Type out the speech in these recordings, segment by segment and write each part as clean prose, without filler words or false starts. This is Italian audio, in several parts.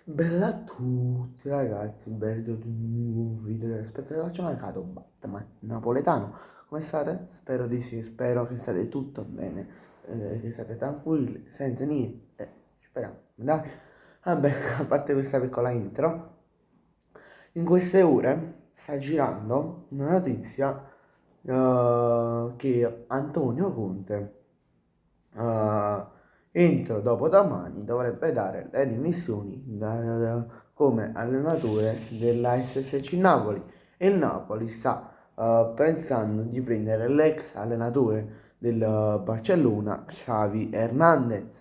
Bella a tutti ragazzi, benvenuti in un nuovo video. Aspetta, faccio mancato Batman napoletano. Come state? Spero di sì, spero che state tutto bene, che state tranquilli, senza niente. Speriamo, dai. Vabbè, a parte questa piccola intro, in queste ore sta girando una notizia che Antonio Conte entro dopodomani dovrebbe dare le dimissioni come allenatore della SSC Napoli e il Napoli sta pensando di prendere l'ex allenatore del Barcellona, Xavi Hernandez.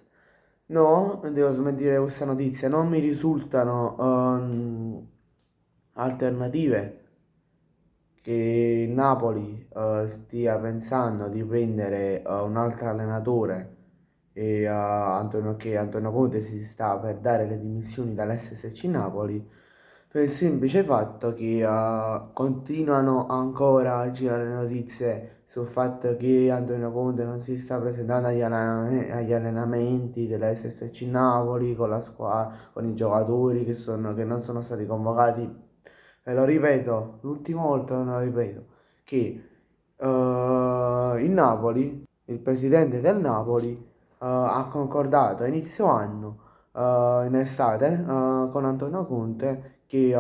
No, devo smentire questa notizia, non mi risultano alternative che il Napoli stia pensando di prendere un altro allenatore e che Antonio Conte si sta per dare le dimissioni dall'SSC Napoli per il semplice fatto che continuano ancora a girare notizie sul fatto che Antonio Conte non si sta presentando agli allenamenti dell'SSC Napoli con la squadra, con i giocatori che non sono stati convocati. E lo ripeto, l'ultima volta non lo ripeto, che il Napoli, il presidente del Napoli, ha concordato a inizio anno, in estate, con Antonio Conte, che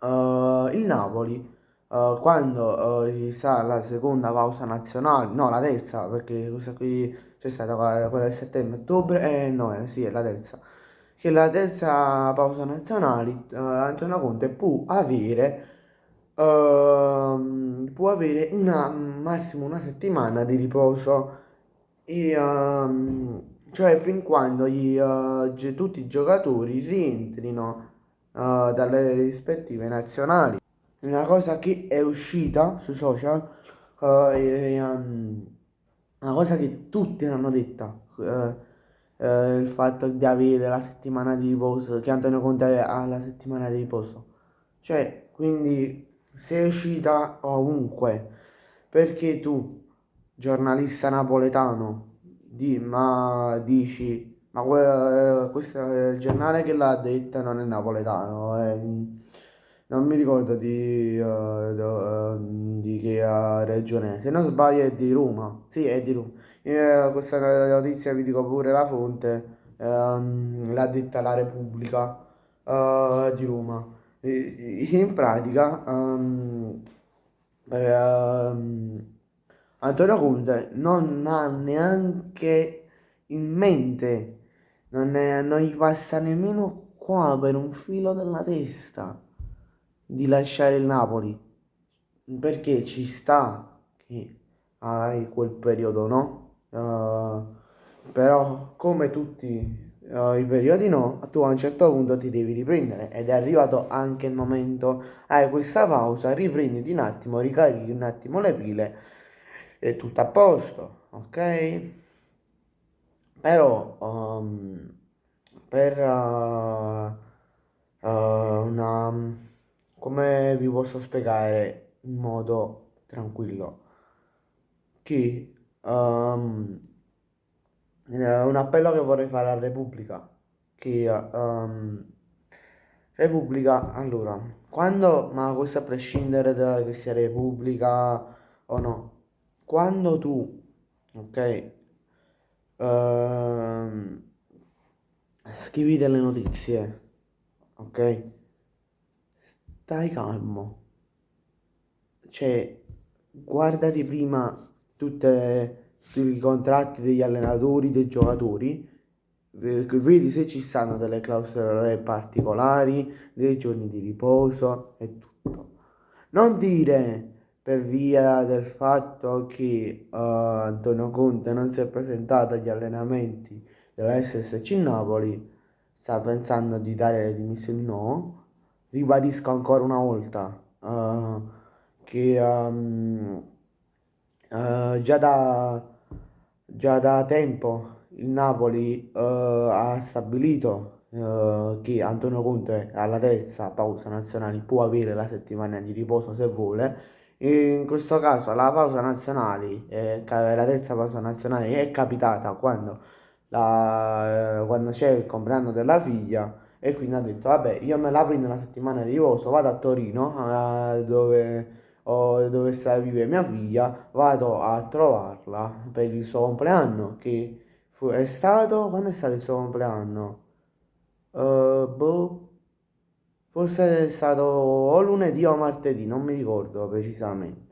il Napoli, quando ci sarà la seconda pausa nazionale, no, la terza, perché questa qui c'è stata quella del settembre-ottobre, no, sì, è la terza, che la terza pausa nazionale, Antonio Conte può avere una, massimo una settimana di riposo, e, cioè fin quando tutti i giocatori rientrino dalle rispettive nazionali. Una cosa che è uscita sui social, una cosa che tutti hanno detta, il fatto di avere la settimana di riposo, che Antonio Conte ha la settimana di riposo. Cioè, quindi sei uscita ovunque, perché tu, giornalista napoletano, dici, ma questo è il giornale che l'ha detta, non è napoletano, non mi ricordo di che regione è. Se non sbaglio è di Roma, sì è di Roma. Questa notizia vi dico pure la fonte, l'ha detta la Repubblica di Roma. In pratica, Antonio Conte non ha neanche in mente, non gli passa nemmeno qua per un filo della testa di lasciare il Napoli, perché ci sta che hai quel periodo, no? Però come tutti i periodi no, tu a un certo punto ti devi riprendere ed è arrivato anche il momento, hai questa pausa, riprenditi un attimo, ricarichi un attimo le pile e tutto a posto, ok? Però per una, come vi posso spiegare in modo tranquillo, che un appello che vorrei fare alla Repubblica, che Repubblica, allora, quando, ma questo a prescindere da che sia Repubblica o no, quando tu, ok, ehm, scrivi delle notizie, ok, stai calmo, cioè guardati prima tutti i contratti degli allenatori, dei giocatori, vedi se ci stanno delle clausole particolari, dei giorni di riposo e tutto. Non dire per via del fatto che Antonio Conte non si è presentato agli allenamenti della SSC Napoli, sta pensando di dare le dimissioni, no. Ribadisco ancora una volta che già già da tempo il Napoli ha stabilito che Antonio Conte alla terza pausa nazionale può avere la settimana di riposo se vuole. E in questo caso la pausa nazionale, la terza pausa nazionale è capitata quando c'è il compleanno della figlia e quindi ha detto, vabbè, io me la prendo una settimana di riposo, vado a Torino, dove sta a vivere mia figlia, vado a trovarla per il suo compleanno, che è stato, quando è stato il suo compleanno? Boh, forse è stato o lunedì o martedì, non mi ricordo precisamente.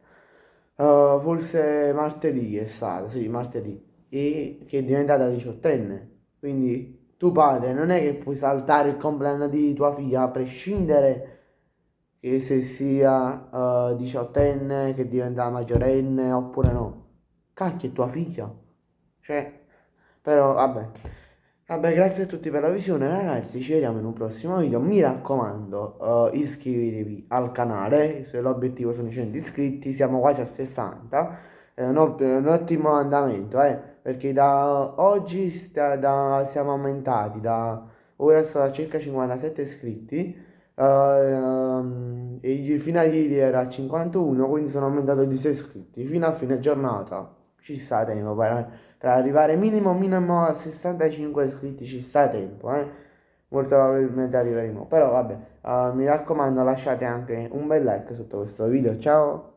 Forse martedì è stato, sì, martedì, e che è diventata diciottenne. Quindi tu padre non è che puoi saltare il compleanno di tua figlia a prescindere che se sia diciottenne, che diventa maggiorenne oppure no. Cacchio, è tua figlia. Cioè, però vabbè. Vabbè, grazie a tutti per la visione, ragazzi. Ci vediamo in un prossimo video. Mi raccomando, iscrivetevi al canale. Se l'obiettivo sono i 100 iscritti, siamo quasi a 60. Un ottimo andamento, perché da oggi siamo aumentati. Ora sono a circa 57 iscritti. Fino a ieri era a 51, quindi sono aumentato di 6 iscritti. Fino a fine giornata ci sta tempo per arrivare minimo a 65 iscritti, ci sta tempo, molto probabilmente arriveremo. Però vabbè, mi raccomando, lasciate anche un bel like sotto questo video. Ciao!